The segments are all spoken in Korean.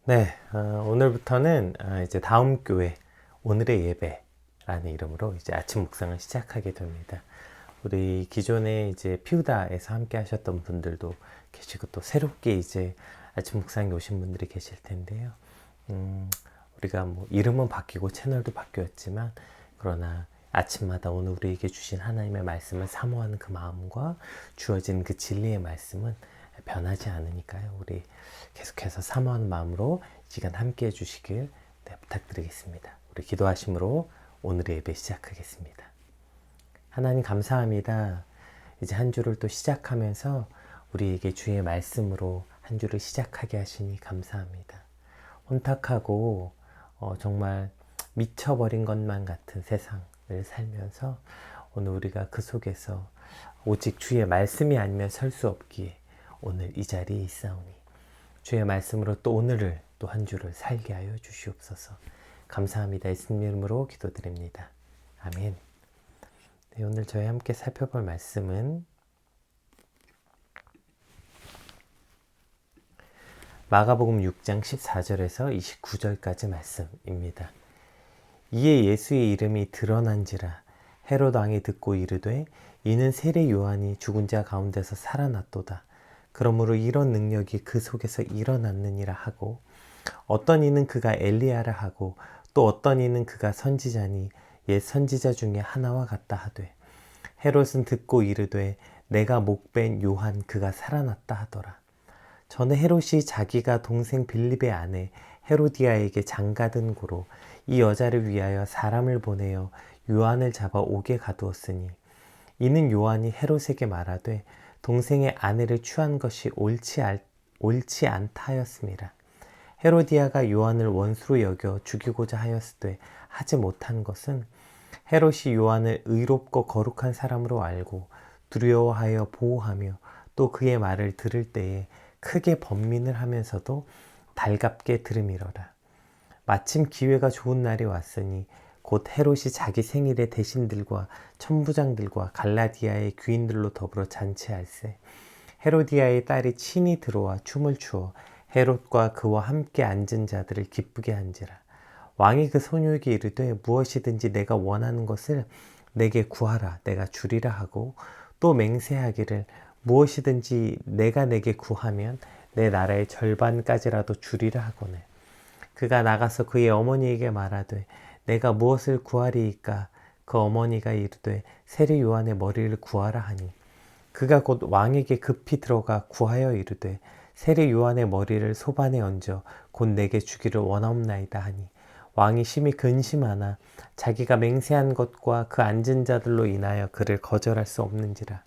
네, 오늘부터는 이제 다음 교회 오늘의 예배라는 이름으로 이제 아침 묵상을 시작하게 됩니다. 우리 기존에 이제 피우다에서 함께 하셨던 분들도 계시고 또 새롭게 이제 아침 묵상에 오신 분들이 계실 텐데요. 우리가 뭐 이름은 바뀌고 채널도 바뀌었지만 그러나 아침마다 오늘 우리에게 주신 하나님의 말씀을 사모하는 그 마음과 주어진 그 진리의 말씀은 변하지 않으니까요. 우리 계속해서 사모하는 마음으로 이 시간 함께 해주시길 부탁드리겠습니다. 우리 기도하심으로 오늘의 예배 시작하겠습니다. 하나님 감사합니다. 이제 한 주를 또 시작하면서 우리에게 주의 말씀으로 한 주를 시작하게 하시니 감사합니다. 혼탁하고 정말 미쳐버린 것만 같은 세상을 살면서 오늘 우리가 그 속에서 오직 주의 말씀이 아니면 설 수 없기에 오늘 이 자리에 있사오니 주의 말씀으로 또 오늘을 또 한 주를 살게 하여 주시옵소서. 감사합니다. 예수님 이름으로 기도드립니다. 아멘. 네, 오늘 저희 함께 살펴볼 말씀은 마가복음 6장 14절에서 29절까지 말씀입니다. 이에 예수의 이름이 드러난지라 헤롯 왕이 듣고 이르되 이는 세례 요한이 죽은 자 가운데서 살아났도다. 그러므로 이런 능력이 그 속에서 일어났느니라 하고 어떤 이는 그가 엘리야라 하고 또 어떤 이는 그가 선지자니 옛 선지자 중에 하나와 같다 하되 헤롯은 듣고 이르되 내가 목벤 요한 그가 살아났다 하더라. 전에 헤롯이 자기가 동생 빌립의 아내 헤로디아에게 장가든 고로 이 여자를 위하여 사람을 보내어 요한을 잡아 옥에 가두었으니 이는 요한이 헤롯에게 말하되 동생의 아내를 취한 것이 옳지 않다 하였음이라. 헤로디아가 요한을 원수로 여겨 죽이고자 하였으되 하지 못한 것은 헤롯이 요한을 의롭고 거룩한 사람으로 알고 두려워하여 보호하며 또 그의 말을 들을 때에 크게 번민을 하면서도 달갑게 들음이러라. 마침 기회가 좋은 날이 왔으니 곧 헤롯이 자기 생일에 대신들과 천부장들과 갈라디아의 귀인들로 더불어 잔치할세. 헤로디아의 딸이 친히 들어와 춤을 추어 헤롯과 그와 함께 앉은 자들을 기쁘게 한지라. 왕이 그 소녀에게 이르되 무엇이든지 내가 원하는 것을 내게 구하라 내가 주리라 하고 또 맹세하기를 무엇이든지 내가 내게 구하면 내 나라의 절반까지라도 주리라 하거늘. 그가 나가서 그의 어머니에게 말하되 내가 무엇을 구하리이까? 그 어머니가 이르되 세례 요한의 머리를 구하라 하니 그가 곧 왕에게 급히 들어가 구하여 이르되 세례 요한의 머리를 소반에 얹어 곧 내게 주기를 원하옵나이다 하니 왕이 심히 근심하나 자기가 맹세한 것과 그 앉은 자들로 인하여 그를 거절할 수 없는지라.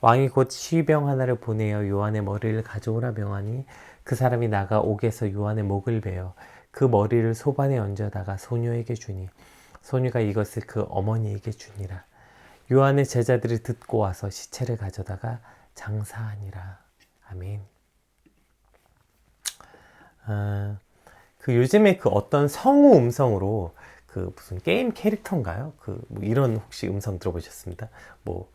왕이 곧 시병 하나를 보내어 요한의 머리를 가져오라 명하니 그 사람이 나가 옥에서 요한의 목을 베어 그 머리를 소반에 얹어다가 소녀에게 주니 소녀가 이것을 그 어머니에게 주니라. 요한의 제자들이 듣고 와서 시체를 가져다가 장사하니라. 아멘. 그 요즘에 그 어떤 성우 음성으로 그 무슨 게임 캐릭터인가요? 뭐 이런 혹시 음성 들어보셨습니다? 뭐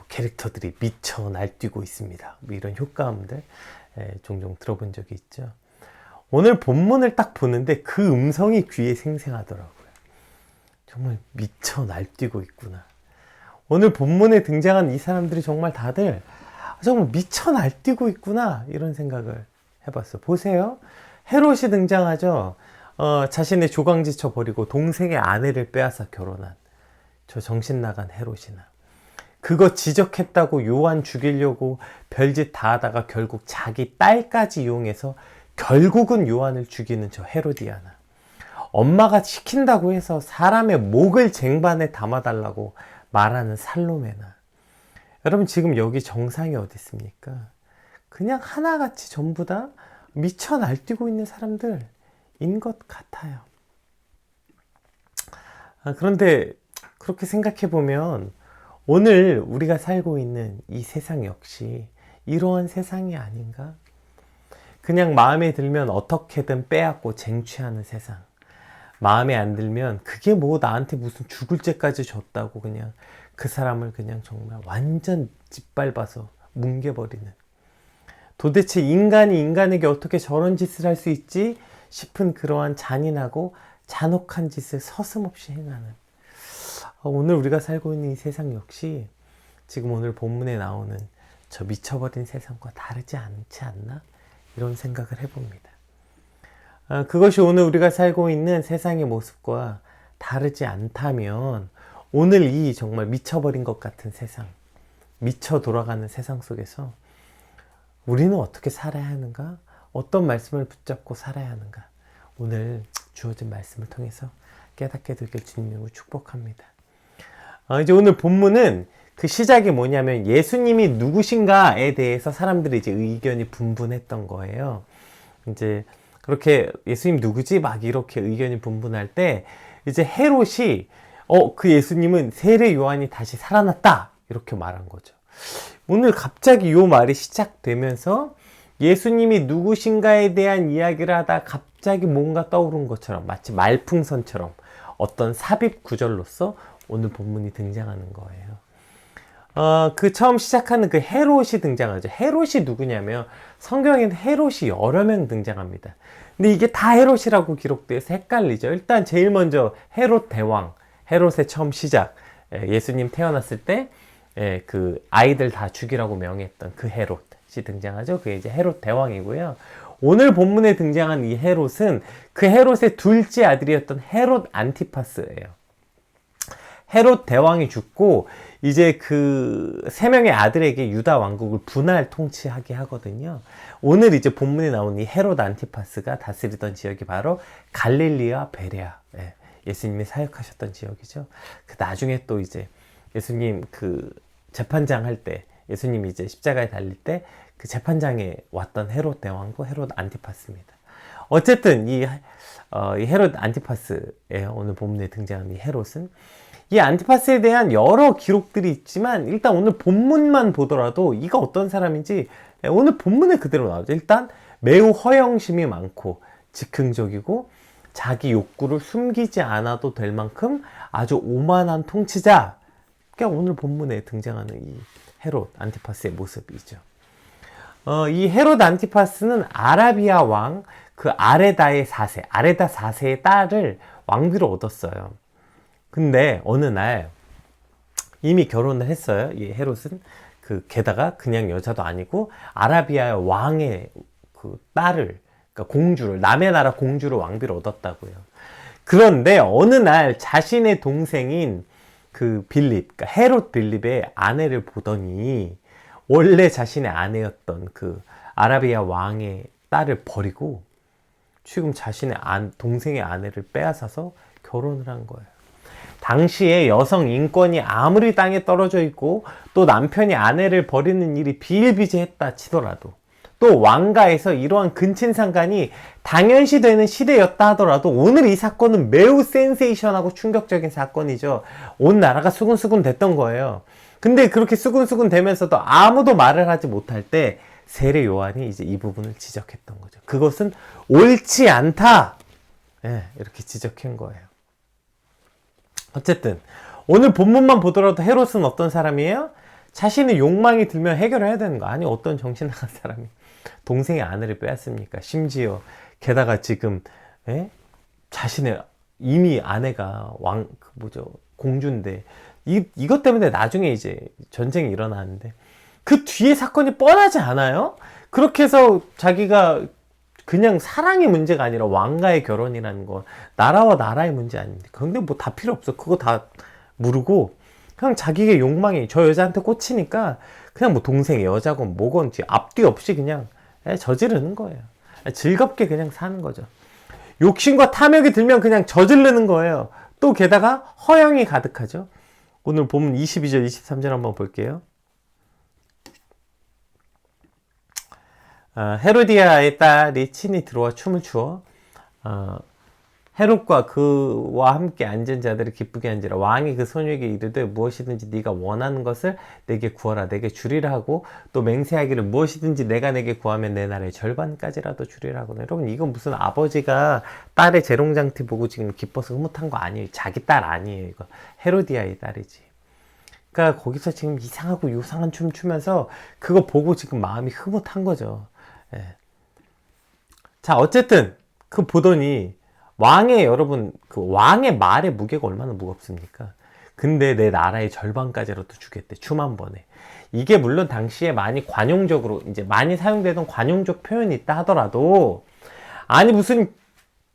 캐릭터들이 미쳐 날뛰고 있습니다. 뭐 이런 효과음들 종종 들어본 적이 있죠. 오늘 본문을 딱 보는데 그 음성이 귀에 생생하더라고요. 정말 미쳐 날뛰고 있구나. 오늘 본문에 등장한 이 사람들이 정말 다들 정말 미쳐 날뛰고 있구나 이런 생각을 해봤어요. 보세요. 헤롯이 등장하죠. 자신의 조강지쳐 버리고 동생의 아내를 빼앗아 결혼한 저 정신 나간 헤롯이나 그거 지적했다고 요한 죽이려고 별짓 다 하다가 결국 자기 딸까지 이용해서 결국은 요한을 죽이는 저 헤로디아나, 엄마가 시킨다고 해서 사람의 목을 쟁반에 담아달라고 말하는 살로메나. 여러분 지금 여기 정상이 어디 있습니까? 그냥 하나같이 전부 다 미쳐 날뛰고 있는 사람들인 것 같아요. 그런데 그렇게 생각해 보면 오늘 우리가 살고 있는 이 세상 역시 이러한 세상이 아닌가? 그냥 마음에 들면 어떻게든 빼앗고 쟁취하는 세상. 마음에 안 들면 그게 뭐 나한테 무슨 죽을 죄까지 줬다고 그냥 그 사람을 그냥 정말 완전 짓밟아서 뭉개버리는. 도대체 인간이 인간에게 어떻게 저런 짓을 할 수 있지? 싶은 그러한 잔인하고 잔혹한 짓을 서슴없이 행하는, 오늘 우리가 살고 있는 이 세상 역시 지금 오늘 본문에 나오는 저 미쳐버린 세상과 다르지 않지 않나? 이런 생각을 해봅니다. 그것이 오늘 우리가 살고 있는 세상의 모습과 다르지 않다면 오늘 이 정말 미쳐버린 것 같은 세상, 미쳐 돌아가는 세상 속에서 우리는 어떻게 살아야 하는가? 어떤 말씀을 붙잡고 살아야 하는가? 오늘 주어진 말씀을 통해서 깨닫게 되길 주님으로 축복합니다. 이제 오늘 본문은 그 시작이 뭐냐면 예수님이 누구신가에 대해서 사람들이 이제 의견이 분분했던 거예요. 이제 그렇게 예수님 누구지? 막 이렇게 의견이 분분할 때 이제 헤롯이 그 예수님은 세례 요한이 다시 살아났다 이렇게 말한 거죠. 오늘 갑자기 요 말이 시작되면서 예수님이 누구신가에 대한 이야기를 하다 갑자기 뭔가 떠오른 것처럼 마치 말풍선처럼 어떤 삽입 구절로서 오늘 본문이 등장하는 거예요. 그 처음 시작하는 그 헤롯이 등장하죠. 헤롯이 누구냐면 성경에는 헤롯이 여러 명 등장합니다. 근데 이게 다 헤롯이라고 기록되어서 헷갈리죠. 일단 제일 먼저 헤롯 대왕, 헤롯의 처음 시작, 예수님 태어났을 때 그 아이들 다 죽이라고 명했던 그 헤롯이 등장하죠. 그게 이제 헤롯 대왕이고요. 오늘 본문에 등장한 이 헤롯은 그 헤롯의 둘째 아들이었던 헤롯 안티파스예요. 헤롯 대왕이 죽고 이제 그 세 명의 아들에게 유다 왕국을 분할 통치하게 하거든요. 오늘 이제 본문에 나온 이 헤롯 안티파스가 다스리던 지역이 바로 갈릴리와 베레아, 예수님이 사역하셨던 지역이죠. 그 나중에 또 이제 예수님 그 재판장 할 때, 예수님이 이제 십자가에 달릴 때 그 재판장에 왔던 헤롯 대왕도 헤롯 안티파스입니다. 어쨌든 이 헤롯 안티파스예요. 오늘 본문에 등장하는 이 헤롯은 이 안티파스에 대한 여러 기록들이 있지만 일단 오늘 본문만 보더라도 이가 어떤 사람인지 오늘 본문에 그대로 나오죠. 일단 매우 허영심이 많고 즉흥적이고 자기 욕구를 숨기지 않아도 될 만큼 아주 오만한 통치자. 그러니까 오늘 본문에 등장하는 이 헤롯 안티파스의 모습이죠. 이 헤롯 안티파스는 아라비아 왕 그 아레다의 4세, 아레다 4세의 딸을 왕비로 얻었어요. 근데 어느 날 이미 결혼을 했어요. 이 헤롯은 게다가 그냥 여자도 아니고 아라비아 왕의 그 딸을, 그러니까 공주를, 남의 나라 공주를 왕비로 얻었다고요. 그런데 어느 날 자신의 동생인 그 빌립, 그러니까 헤롯 빌립의 아내를 보더니 원래 자신의 아내였던 그 아라비아 왕의 딸을 버리고 지금 자신의 동생의 아내를 빼앗아서 결혼을 한 거예요. 당시에 여성 인권이 아무리 땅에 떨어져 있고 또 남편이 아내를 버리는 일이 비일비재했다 치더라도 또 왕가에서 이러한 근친상간이 당연시 되는 시대였다 하더라도 오늘 이 사건은 매우 센세이션하고 충격적인 사건이죠. 온 나라가 수근수근 됐던 거예요. 근데 그렇게 수근수근 되면서도 아무도 말을 하지 못할 때 세례 요한이 이제 이 부분을 지적했던 거죠. 그것은 옳지 않다. 이렇게 지적한 거예요. 어쨌든 오늘 본문만 보더라도 헤롯은 어떤 사람이에요? 자신의 욕망이 들면 해결을 해야 되는 거. 아니 어떤 정신 나간 사람이 동생의 아내를 빼앗습니까? 심지어 게다가 지금 자신의 이미 아내가 공주인데 이것 때문에 나중에 이제 전쟁이 일어나는데 그 뒤에 사건이 뻔하지 않아요? 그렇게 해서 자기가 그냥 사랑의 문제가 아니라 왕가의 결혼이라는 건 나라와 나라의 문제 아닙니까? 근데 뭐 다 필요 없어. 그거 다 모르고 그냥 자기의 욕망이 저 여자한테 꽂히니까 그냥 뭐 동생의 여자건 뭐건 앞뒤 없이 그냥 저지르는 거예요. 즐겁게 그냥 사는 거죠. 욕심과 탐욕이 들면 그냥 저지르는 거예요. 또 게다가 허영이 가득하죠. 오늘 보면 22절 23절 한번 볼게요. 헤로디아의 딸이 친히 들어와 춤을 추어 헤롯과 그와 함께 앉은 자들을 기쁘게 한지라. 왕이 그 소녀에게 이르되 무엇이든지 네가 원하는 것을 내게 구하라. 내게 주리라 하고 또 맹세하기를 무엇이든지 내가 내게 구하면 내 나라의 절반까지라도 주리라 하거든요. 여러분 이건 무슨 아버지가 딸의 재롱장티 보고 지금 기뻐서 흐뭇한 거 아니에요. 자기 딸 아니에요. 이거 헤로디아의 딸이지. 그러니까 거기서 지금 이상하고 요상한 춤 추면서 그거 보고 지금 마음이 흐뭇한 거죠. 자 어쨌든 그 보더니 왕의 여러분 그 왕의 말의 무게가 얼마나 무겁습니까? 근데 내 나라의 절반까지라도 주겠대. 추만 번에. 이게 물론 당시에 많이 관용적으로 이제 많이 사용되던 관용적 표현이 있다 하더라도 아니 무슨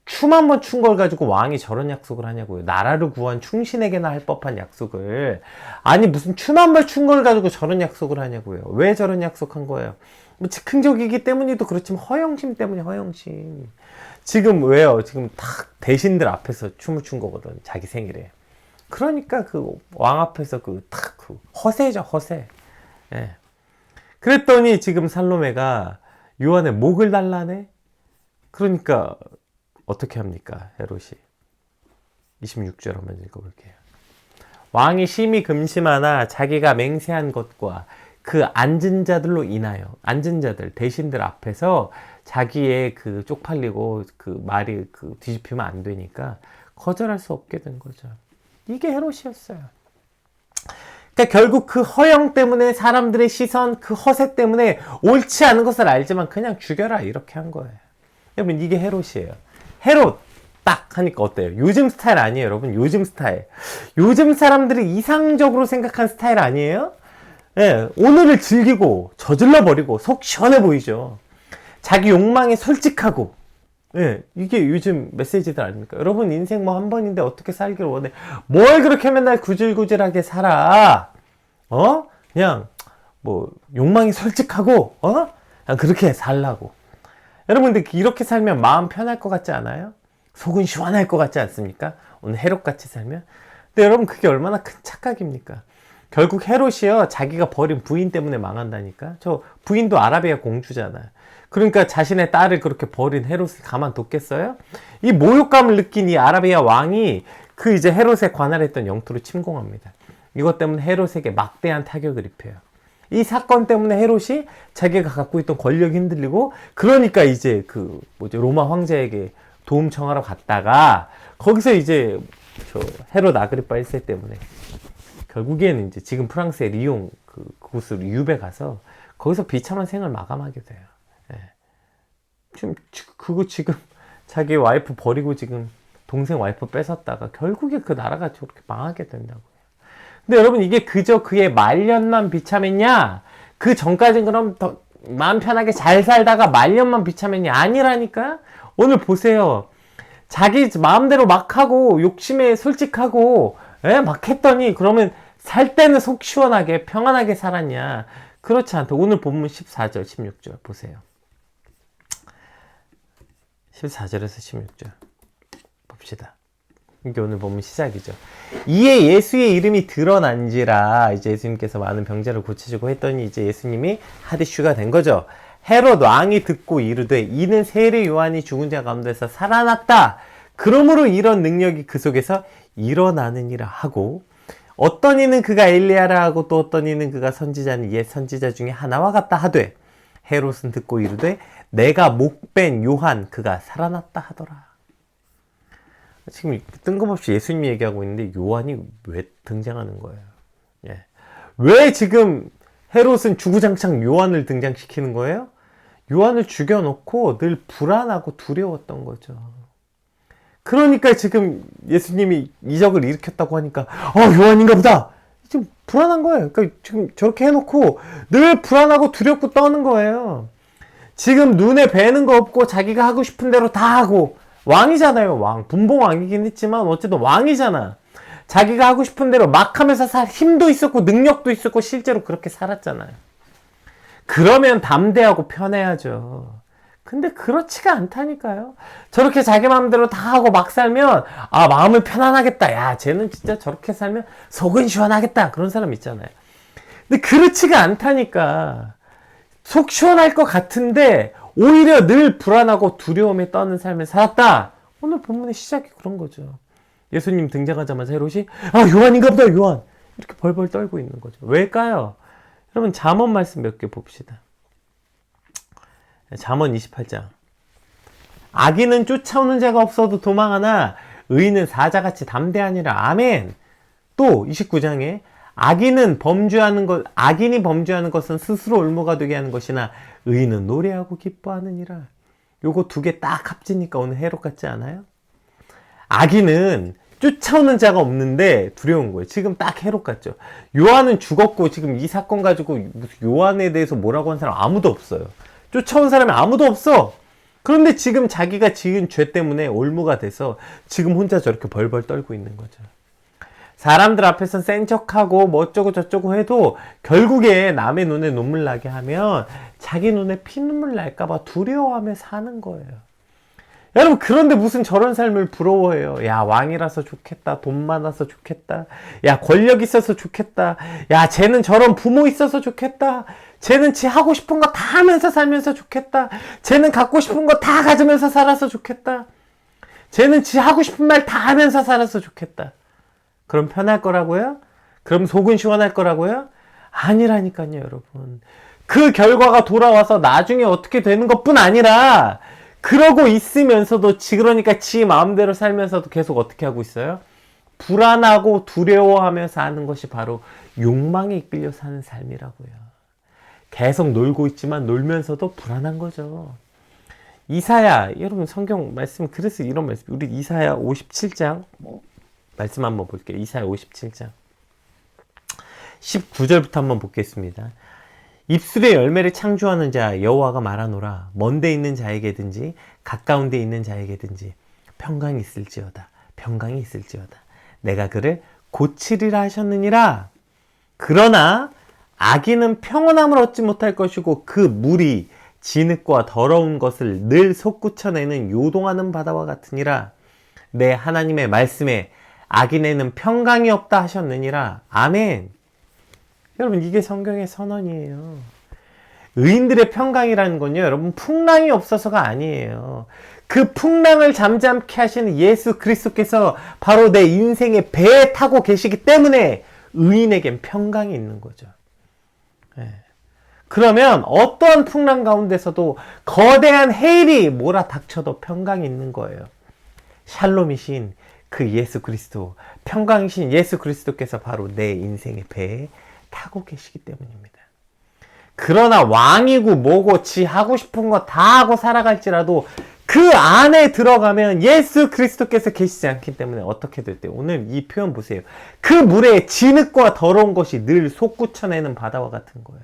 추만 번 춘 걸 가지고 왕이 저런 약속을 하냐고요. 나라를 구한 충신에게나 할 법한 약속을 아니 무슨 추만 번 춘 걸 가지고 저런 약속을 하냐고요. 왜 저런 약속한 거예요? 뭐 즉흥적이기 때문이도 그렇지만 허영심 때문에 허영심. 지금 왜요? 지금 딱 대신들 앞에서 춤을 춘 거거든. 자기 생일에. 그러니까 그 왕 앞에서 그 허세죠, 허세. 예. 그랬더니 지금 살로메가 요한의 목을 달라네? 그러니까 어떻게 합니까? 헤롯이. 26절 한번 읽어볼게요. 왕이 심히 금심하나 자기가 맹세한 것과 그 앉은 자들로 인하여 앉은 자들 대신들 앞에서 자기의 그 쪽팔리고 그 말이 그 뒤집히면 안 되니까 거절할 수 없게 된 거죠. 이게 헤롯이었어요. 그러니까 결국 그 허영 때문에 사람들의 시선, 그 허세 때문에 옳지 않은 것을 알지만 그냥 죽여라 이렇게 한 거예요. 여러분 이게 헤롯이에요. 헤롯 딱 하니까 어때요? 요즘 스타일 아니에요, 여러분? 요즘 스타일. 요즘 사람들이 이상적으로 생각한 스타일 아니에요? 예, 오늘을 즐기고 저질러 버리고 속 시원해 보이죠. 자기 욕망에 솔직하고. 예, 이게 요즘 메시지들 아닙니까? 여러분 인생 뭐 한 번인데 어떻게 살기를 원해? 뭘 그렇게 맨날 구질구질하게 살아? 그냥 뭐 욕망이 솔직하고 그냥 그렇게 살라고. 여러분 근데 이렇게 살면 마음 편할 것 같지 않아요? 속은 시원할 것 같지 않습니까? 오늘 헤롯같이 살면. 근데 여러분 그게 얼마나 큰 착각입니까? 결국 헤롯이요 자기가 버린 부인 때문에 망한다니까. 저 부인도 아라비아 공주잖아요. 그러니까 자신의 딸을 그렇게 버린 헤롯을 가만뒀겠어요? 이 모욕감을 느낀 이 아라비아 왕이 그 이제 헤롯에 관할했던 영토를 침공합니다. 이것 때문에 헤롯에게 막대한 타격을 입혀요. 이 사건 때문에 헤롯이 자기가 갖고 있던 권력이 흔들리고 그러니까 이제 그 로마 황제에게 도움 청하러 갔다가 거기서 이제 저 헤롯 아그리파 1세 때문에 결국에는 이제 지금 프랑스의 리옹 그곳으로 유배 가서 거기서 비참한 생을 마감하게 돼요. 예. 지금 자기 와이프 버리고 지금 동생 와이프 뺏었다가 결국에 그 나라가 저렇게 망하게 된다고요. 근데 여러분 이게 그저 그의 말년만 비참했냐? 그 전까진 그럼 더 마음 편하게 잘 살다가 말년만 비참했냐? 아니라니까? 오늘 보세요. 자기 마음대로 막 하고 욕심에 솔직하고 막 했더니 그러면 살 때는 속 시원하게 평안하게 살았냐? 그렇지 않다. 오늘 본문 14절 16절 보세요. 14절에서 16절 봅시다. 이게 오늘 본문 시작이죠. 이에 예수의 이름이 드러난지라 이제 예수님께서 많은 병자를 고치시고 했더니 이제 예수님이 핫이슈가 된 거죠. 헤롯 왕이 듣고 이르되 이는 세례 요한이 죽은 자 가운데서 살아났다. 그러므로 이런 능력이 그 속에서 일어나느니라 하고 어떤 이는 그가 엘리야라 하고 또 어떤 이는 그가 선지자는 옛 선지자 중에 하나와 같다 하되 헤롯은 듣고 이르되 내가 목뺀 요한 그가 살아났다 하더라. 지금 뜬금없이 예수님이 얘기하고 있는데 요한이 왜 등장하는 거예요? 예. 왜 지금 헤롯은 주구장창 요한을 등장시키는 거예요? 요한을 죽여놓고 늘 불안하고 두려웠던 거죠. 그러니까 지금 예수님이 이적을 일으켰다고 하니까 요한인가 보다. 지금 불안한 거예요. 그러니까 지금 저렇게 해놓고 늘 불안하고 두렵고 떠는 거예요. 지금 눈에 뵈는 거 없고 자기가 하고 싶은 대로 다 하고 왕이잖아요. 왕. 분봉왕이긴 했지만 어쨌든 왕이잖아. 자기가 하고 싶은 대로 막 하면서 힘도 있었고 능력도 있었고 실제로 그렇게 살았잖아요. 그러면 담대하고 편해야죠. 근데 그렇지가 않다니까요. 저렇게 자기 마음대로 다 하고 막 살면 마음을 편안하겠다. 야 쟤는 진짜 저렇게 살면 속은 시원하겠다. 그런 사람 있잖아요. 근데 그렇지가 않다니까. 속 시원할 것 같은데 오히려 늘 불안하고 두려움에 떠는 삶을 살았다. 오늘 본문의 시작이 그런 거죠. 예수님 등장하자마자 헤롯이 요한인가 보다 요한 이렇게 벌벌 떨고 있는 거죠. 왜일까요? 여러분 잠언 말씀 몇 개 봅시다. 잠언 28장. 악인은 쫓아오는 자가 없어도 도망하나 의인은 사자같이 담대하니라. 아멘. 또 29장에 악인이 범죄하는 것은 스스로 올무가 되게 하는 것이나 의인은 노래하고 기뻐하느니라. 요거 두 개 딱 합치니까 오늘 해롭 같지 않아요? 악인은 쫓아오는 자가 없는데 두려운 거예요. 지금 딱 해롭 같죠? 요한은 죽었고 지금 이 사건 가지고 무슨 요한에 대해서 뭐라고 한 사람 아무도 없어요. 쫓아온 사람이 아무도 없어. 그런데 지금 자기가 지은 죄 때문에 올무가 돼서 지금 혼자 저렇게 벌벌 떨고 있는 거죠. 사람들 앞에서 센 척하고 뭐 어쩌고 저쩌고 해도 결국에 남의 눈에 눈물 나게 하면 자기 눈에 피눈물 날까봐 두려워하며 사는 거예요. 여러분, 그런데 무슨 저런 삶을 부러워해요. 야, 왕이라서 좋겠다. 돈 많아서 좋겠다. 야, 권력 있어서 좋겠다. 야, 쟤는 저런 부모 있어서 좋겠다. 쟤는 지 하고 싶은 거 다 하면서 살면서 좋겠다. 쟤는 갖고 싶은 거 다 가지면서 살아서 좋겠다. 쟤는 지 하고 싶은 말 다 하면서 살아서 좋겠다. 그럼 편할 거라고요? 그럼 속은 시원할 거라고요? 아니라니까요, 여러분. 그 결과가 돌아와서 나중에 어떻게 되는 것뿐 아니라 그러고 있으면서도 그러니까 지 마음대로 살면서도 계속 어떻게 하고 있어요? 불안하고 두려워하며 사는 것이 바로 욕망에 이끌려 사는 삶이라고요. 계속 놀고 있지만 놀면서도 불안한 거죠. 이사야, 여러분 성경 말씀, 그래서 이런 말씀, 우리 이사야 57장 말씀 한번 볼게요. 이사야 57장 19절부터 한번 보겠습니다. 입술의 열매를 창조하는 자 여호와가 말하노라. 먼데 있는 자에게든지 가까운 데 있는 자에게든지 평강이 있을지어다. 평강이 있을지어다. 내가 그를 고치리라 하셨느니라. 그러나 악인은 평온함을 얻지 못할 것이고 그 물이 진흙과 더러운 것을 늘 솟구쳐내는 요동하는 바다와 같으니라. 내 하나님의 말씀에 악인에는 평강이 없다 하셨느니라. 아멘. 여러분, 이게 성경의 선언이에요. 의인들의 평강이라는 건요, 여러분, 풍랑이 없어서가 아니에요. 그 풍랑을 잠잠케 하시는 예수 그리스도께서 바로 내 인생의 배에 타고 계시기 때문에 의인에겐 평강이 있는 거죠. 네. 그러면 어떠한 풍랑 가운데서도 거대한 해일이 몰아닥쳐도 평강이 있는 거예요. 샬롬이신 그 예수 그리스도, 평강이신 예수 그리스도께서 바로 내 인생의 배에 타고 계시기 때문입니다. 그러나 왕이고 뭐고 지 하고 싶은 거 다 하고 살아갈지라도 그 안에 들어가면 예수 그리스도께서 계시지 않기 때문에 어떻게 될 때, 오늘 이 표현 보세요. 그 물에 진흙과 더러운 것이 늘 솟구쳐내는 바다와 같은 거예요.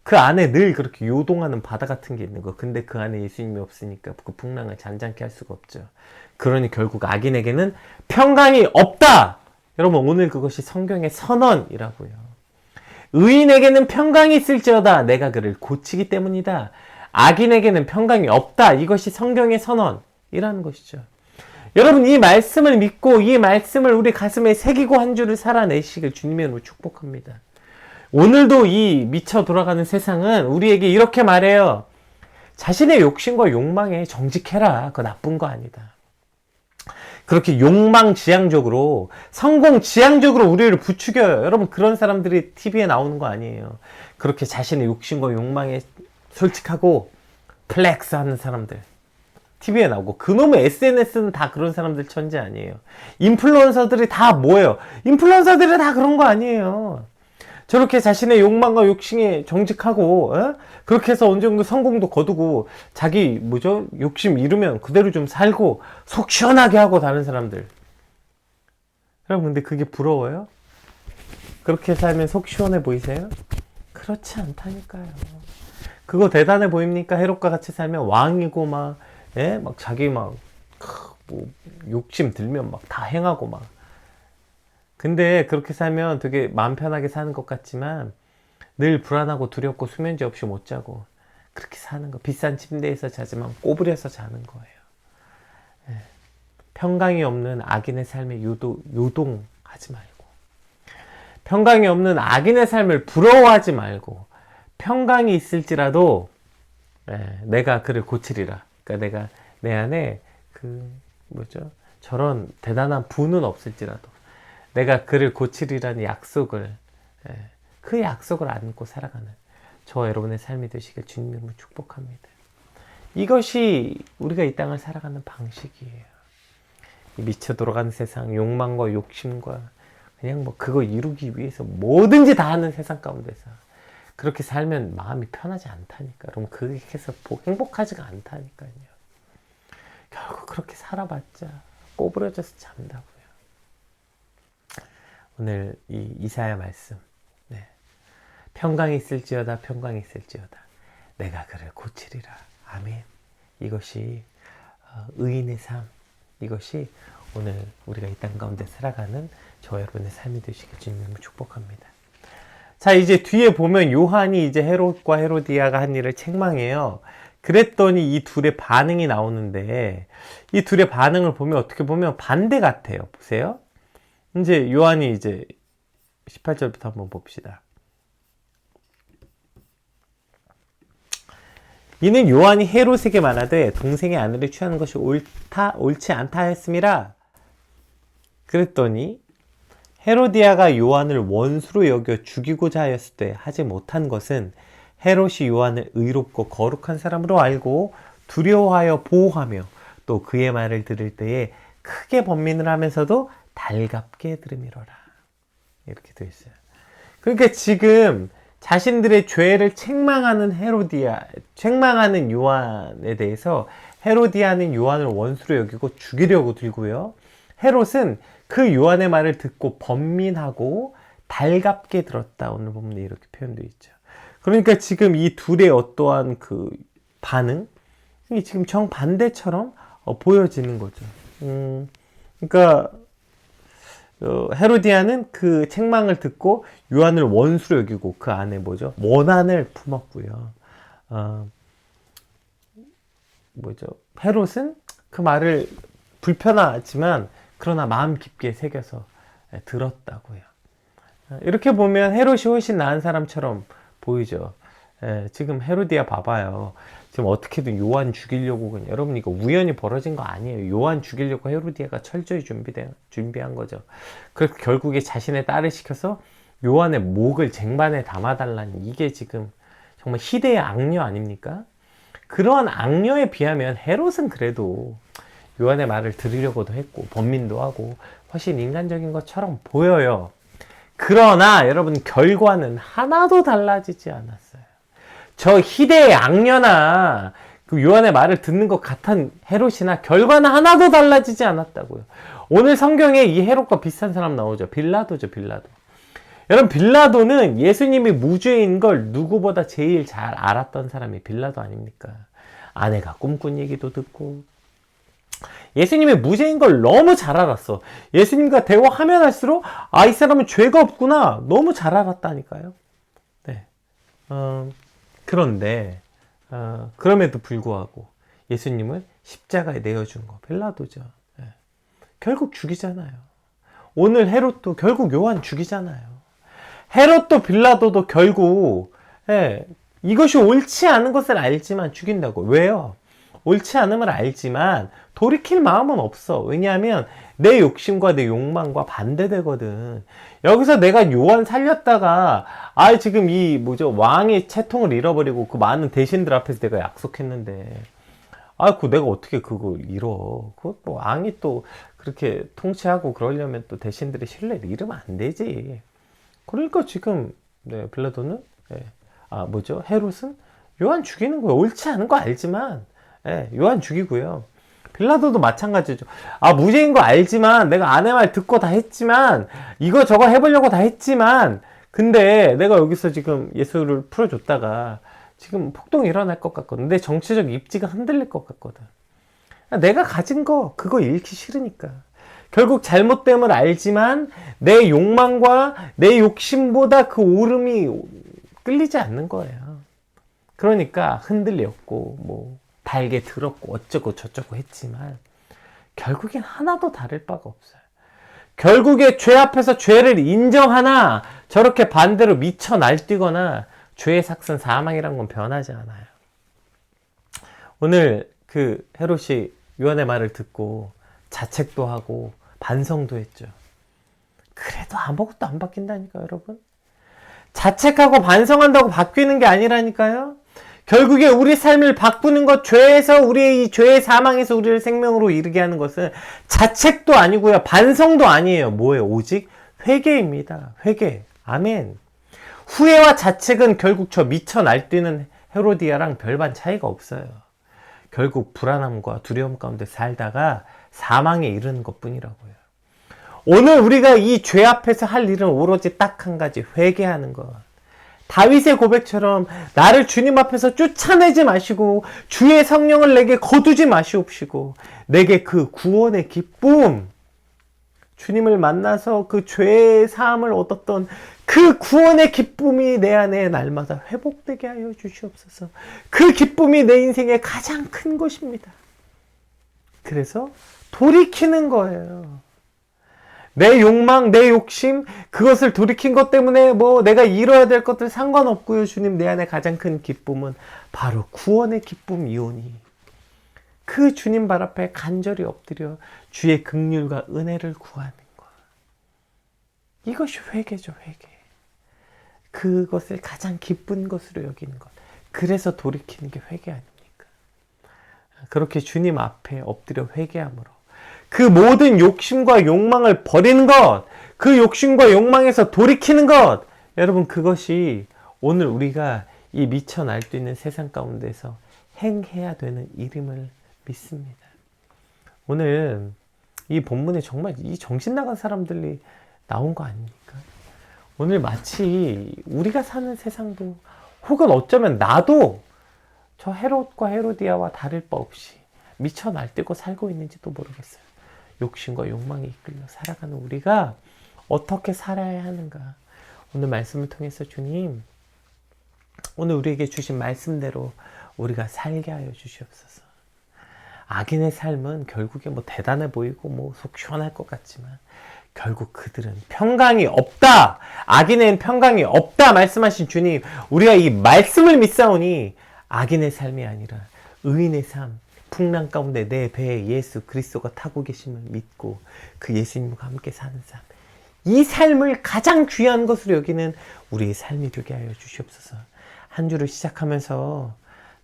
그 안에 늘 그렇게 요동하는 바다 같은 게 있는 거. 근데 그 안에 예수님이 없으니까 그 풍랑을 잔잔케 할 수가 없죠. 그러니 결국 악인에게는 평강이 없다. 여러분, 오늘 그것이 성경의 선언이라고요. 의인에게는 평강이 있을지어다. 내가 그를 고치기 때문이다. 악인에게는 평강이 없다. 이것이 성경의 선언이라는 것이죠. 여러분, 이 말씀을 믿고 이 말씀을 우리 가슴에 새기고 한 주를 살아내시길 주님의 이름으로 축복합니다. 오늘도 이 미쳐 돌아가는 세상은 우리에게 이렇게 말해요. 자신의 욕심과 욕망에 정직해라. 그거 나쁜 거 아니다. 그렇게 욕망지향적으로, 성공지향적으로 우리를 부추겨요. 여러분, 그런 사람들이 TV에 나오는 거 아니에요. 그렇게 자신의 욕심과 욕망에 솔직하고 플렉스 하는 사람들 TV에 나오고, 그놈의 SNS는 다 그런 사람들 천지 아니에요. 인플루언서들이 다 뭐예요? 인플루언서들이 다 그런 거 아니에요. 저렇게 자신의 욕망과 욕심에 정직하고, 그렇게 해서 어느 정도 성공도 거두고, 자기, 욕심 이루면 그대로 좀 살고, 속 시원하게 하고 다른 사람들. 여러분, 근데 그게 부러워요? 그렇게 살면 속 시원해 보이세요? 그렇지 않다니까요. 그거 대단해 보입니까? 헤롯과 같이 살면 왕이고, 막 자기 욕심 들면 막 다 행하고 막. 근데 그렇게 살면 되게 마음 편하게 사는 것 같지만 늘 불안하고 두렵고 수면제 없이 못 자고 그렇게 사는 거. 비싼 침대에서 자지만 꼬부려서 자는 거예요. 평강이 없는 악인의 삶에 요동하지 말고, 평강이 없는 악인의 삶을 부러워하지 말고, 평강이 있을지라도 내가 그를 고치리라. 그러니까 내가 내 안에 저런 대단한 부는 없을지라도 내가 그를 고치리라는 약속을, 그 약속을 안고 살아가는 저와 여러분의 삶이 되시길 주님으로 축복합니다. 이것이 우리가 이 땅을 살아가는 방식이에요. 미쳐 돌아가는 세상, 욕망과 욕심과 그냥 그거 이루기 위해서 뭐든지 다 하는 세상 가운데서 그렇게 살면 마음이 편하지 않다니까. 여러분, 그게 해서 행복하지가 않다니까요. 결국 그렇게 살아봤자 꼬부러져서 잔다고요. 오늘 이 이사야 말씀, 평강이 있을지어다, 평강이 있을지어다, 내가 그를 고치리라. 아멘. 이것이 의인의 삶, 이것이 오늘 우리가 이 땅 가운데 살아가는 저 여러분의 삶이 되시길 주님으로 축복합니다. 자, 이제 뒤에 보면 요한이 이제 헤롯과 헤로디아가 한 일을 책망해요. 그랬더니 이 둘의 반응이 나오는데, 이 둘의 반응을 보면 어떻게 보면 반대 같아요. 보세요. 이제 요한이 이제 18절부터 한번 봅시다. 이는 요한이 헤롯에게 말하되 동생의 아내를 취하는 것이 옳지 않다 하였음이라. 그랬더니 헤로디아가 요한을 원수로 여겨 죽이고자 하였을 때 하지 못한 것은 헤롯이 요한을 의롭고 거룩한 사람으로 알고 두려워하여 보호하며 또 그의 말을 들을 때에 크게 번민을 하면서도 달갑게 들음이로라. 이렇게 되어 있어요. 그러니까 지금 자신들의 죄를 책망하는 책망하는 요한에 대해서 헤로디아는 요한을 원수로 여기고 죽이려고 들고요. 헤롯은 그 요한의 말을 듣고 번민하고 달갑게 들었다. 오늘 보면 이렇게 표현되어 있죠. 그러니까 지금 이 둘의 어떠한 그 반응이 지금 정반대처럼 보여지는 거죠. 그러니까 헤로디아는 그 책망을 듣고 요한을 원수로 여기고 그 안에 원한을 품었고요. 헤롯은 그 말을 불편하지만 그러나 마음 깊게 새겨서 들었다고요. 이렇게 보면 헤롯이 훨씬 나은 사람처럼 보이죠. 지금 헤로디아 봐봐요. 지금 어떻게든 요한 죽이려고, 그냥 여러분 이거 우연히 벌어진 거 아니에요. 요한 죽이려고 헤로디아가 철저히 준비한 거죠. 그래서 결국에 자신의 딸을 시켜서 요한의 목을 쟁반에 담아달라는, 이게 지금 정말 희대의 악녀 아닙니까? 그러한 악녀에 비하면 헤롯은 그래도 요한의 말을 들으려고도 했고 번민도 하고 훨씬 인간적인 것처럼 보여요. 그러나 여러분, 결과는 하나도 달라지지 않았어요. 저 희대의 악녀나 그 요한의 말을 듣는 것 같은 헤롯이나 결과는 하나도 달라지지 않았다고요. 오늘 성경에 이 헤롯과 비슷한 사람 나오죠. 빌라도죠. 여러분, 빌라도는 예수님이 무죄인 걸 누구보다 제일 잘 알았던 사람이 빌라도 아닙니까? 아내가 꿈꾼 얘기도 듣고 예수님이 무죄인 걸 너무 잘 알았어. 예수님과 대화하면 할수록 이 사람은 죄가 없구나 너무 잘 알았다니까요. 그런데 그럼에도 불구하고 예수님을 십자가에 내어준 거 빌라도죠. 결국 죽이잖아요. 오늘 헤롯도 결국 요한 죽이잖아요. 헤롯도 빌라도도 결국 이것이 옳지 않은 것을 알지만 죽인다고. 왜요? 옳지 않음을 알지만 돌이킬 마음은 없어. 왜냐하면 내 욕심과 내 욕망과 반대되거든. 여기서 내가 요한 살렸다가 지금 왕의 채통을 잃어버리고 그 많은 대신들 앞에서 내가 약속했는데 내가 어떻게 그거 잃어. 왕이 또 그렇게 통치하고 그러려면 또 대신들의 신뢰를 잃으면 안 되지. 그러니까 지금 빌라도는 헤롯은 요한 죽이는 거예요. 옳지 않은 거 알지만 요한 죽이고요. 빌라도도 마찬가지죠. 무죄인 거 알지만 내가 아내 말 듣고 다 했지만 이거 저거 해보려고 다 했지만 근데 내가 여기서 지금 예수를 풀어줬다가 지금 폭동이 일어날 것 같거든. 내 정치적 입지가 흔들릴 것 같거든. 내가 가진 거 그거 잃기 싫으니까. 결국 잘못됨을 알지만 내 욕망과 내 욕심보다 그 오름이 끌리지 않는 거예요. 그러니까 흔들렸고 달게 들었고 어쩌고 저쩌고 했지만 결국엔 하나도 다를 바가 없어요. 결국에 죄 앞에서 죄를 인정하나 저렇게 반대로 미쳐 날뛰거나 죄의 삭은 사망이란 건 변하지 않아요. 오늘 그 헤롯이 요한의 말을 듣고 자책도 하고 반성도 했죠. 그래도 아무것도 안 바뀐다니까요, 여러분. 자책하고 반성한다고 바뀌는 게 아니라니까요. 결국에 우리 삶을 바꾸는 것, 죄에서 우리의 이 죄의 사망에서 우리를 생명으로 이르게 하는 것은 자책도 아니고요, 반성도 아니에요. 뭐예요? 오직 회개입니다. 회개. 아멘. 후회와 자책은 결국 저 미쳐 날뛰는 헤로디아랑 별반 차이가 없어요. 결국 불안함과 두려움 가운데 살다가 사망에 이르는 것뿐이라고요. 오늘 우리가 이 죄 앞에서 할 일은 오로지 딱 한 가지, 회개하는 것. 다윗의 고백처럼 나를 주님 앞에서 쫓아내지 마시고 주의 성령을 내게 거두지 마시옵시고 내게 그 구원의 기쁨, 주님을 만나서 그 죄의 사함을 얻었던 그 구원의 기쁨이 내 안에 날마다 회복되게 하여 주시옵소서. 그 기쁨이 내 인생의 가장 큰 것입니다. 그래서 돌이키는 거예요. 내 욕망, 내 욕심, 그것을 돌이킨 것 때문에 뭐 내가 이뤄야 될 것들 상관없고요. 주님, 내 안에 가장 큰 기쁨은 바로 구원의 기쁨이오니 그 주님 발 앞에 간절히 엎드려 주의 긍휼과 은혜를 구하는 것. 이것이 회개죠, 회개. 그것을 가장 기쁜 것으로 여기는 것. 그래서 돌이키는 게 회개 아닙니까? 그렇게 주님 앞에 엎드려 회개함으로 그 모든 욕심과 욕망을 버리는 것, 그 욕심과 욕망에서 돌이키는 것, 여러분 그것이 오늘 우리가 이 미쳐 날뛰는 세상 가운데서 행해야 되는 일임을 믿습니다. 오늘 이 본문에 정말 이 정신 나간 사람들이 나온 거 아닙니까? 오늘 마치 우리가 사는 세상도 혹은 어쩌면 나도 저 헤롯과 헤로디아와 다를 바 없이 미쳐 날뛰고 살고 있는지도 모르겠어요. 욕심과 욕망에 이끌려 살아가는 우리가 어떻게 살아야 하는가? 오늘 말씀을 통해서 주님, 오늘 우리에게 주신 말씀대로 우리가 살게 하여 주시옵소서. 악인의 삶은 결국에 뭐 대단해 보이고 뭐 속 시원할 것 같지만 결국 그들은 평강이 없다. 악인에는 평강이 없다 말씀하신 주님, 우리가 이 말씀을 믿사오니 악인의 삶이 아니라 의인의 삶, 풍랑 가운데 내 배에 예수 그리스도가 타고 계심을 믿고 그 예수님과 함께 사는 삶, 이 삶을 가장 귀한 것으로 여기는 우리의 삶이 되게 하여 주시옵소서. 한 주를 시작하면서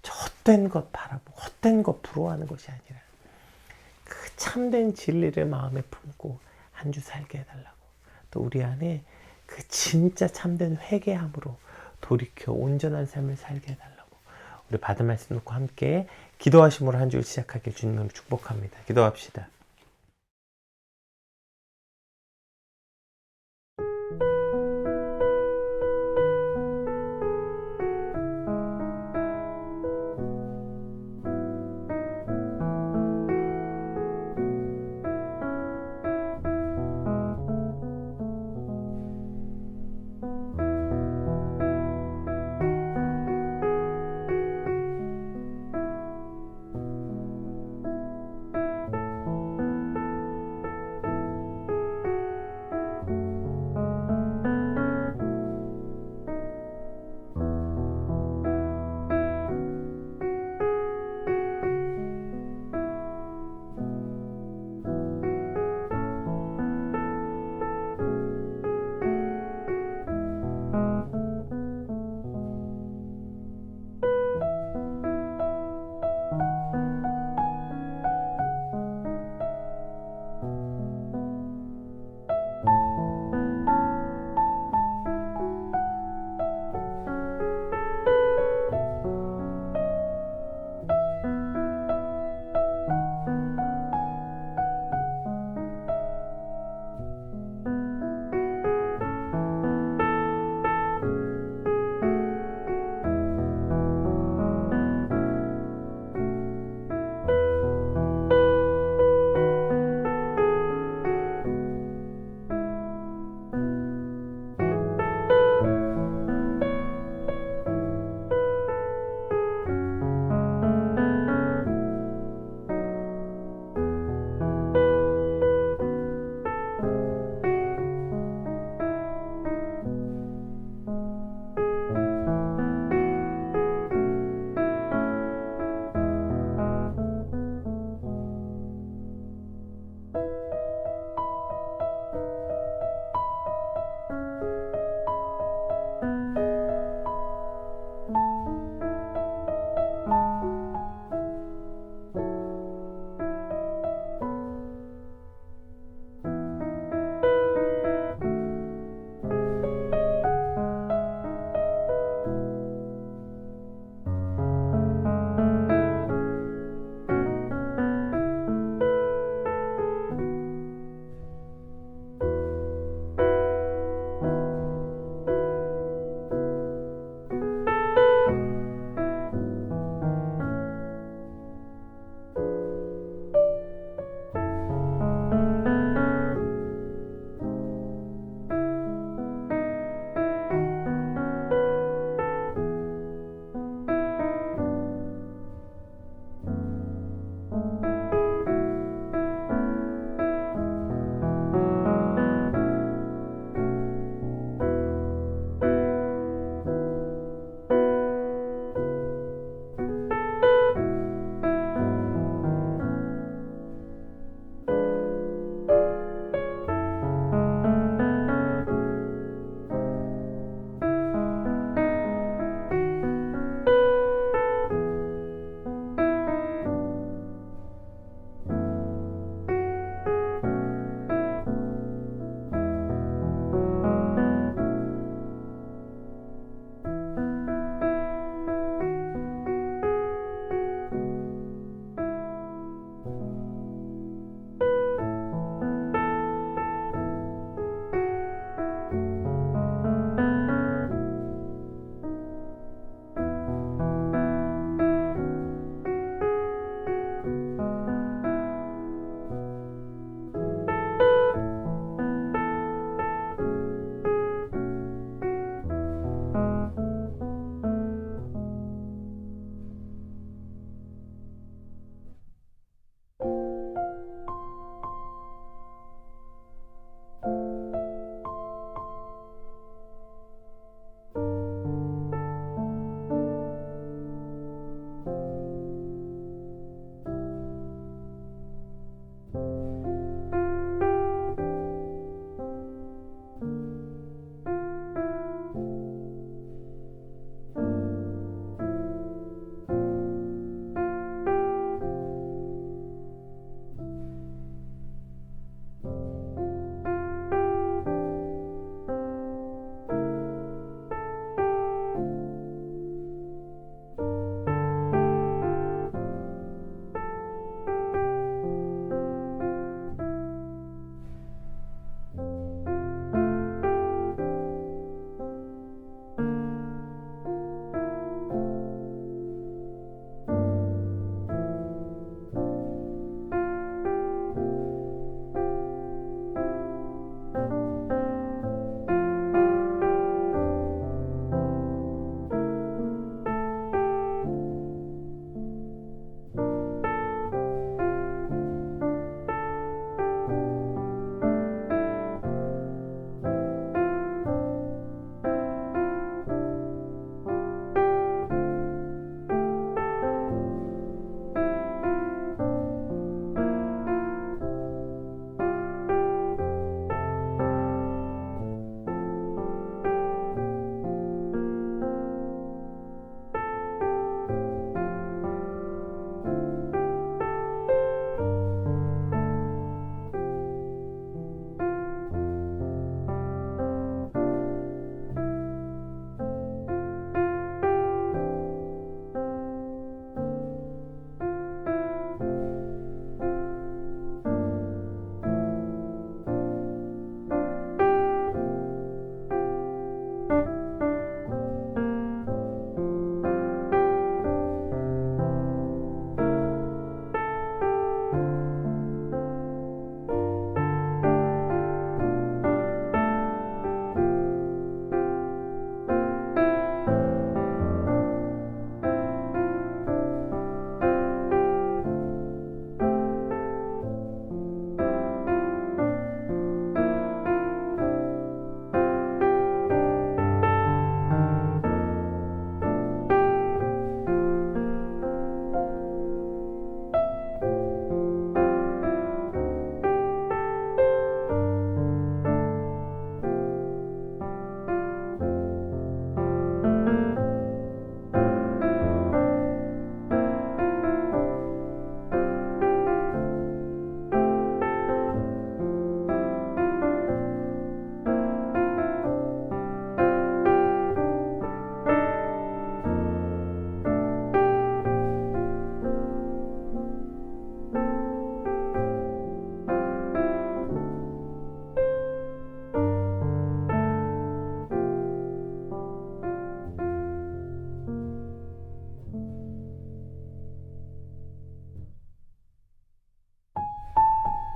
저 헛된 것 바라보고 헛된 것 부러워하는 것이 아니라 그 참된 진리를 마음에 품고 한 주 살게 해달라고, 또 우리 안에 그 진짜 참된 회개함으로 돌이켜 온전한 삶을 살게 해달라고, 우리 받은 말씀 놓고 함께 기도하심으로 한 주를 시작하게 주님을 축복합니다. 기도합시다.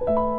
아멘.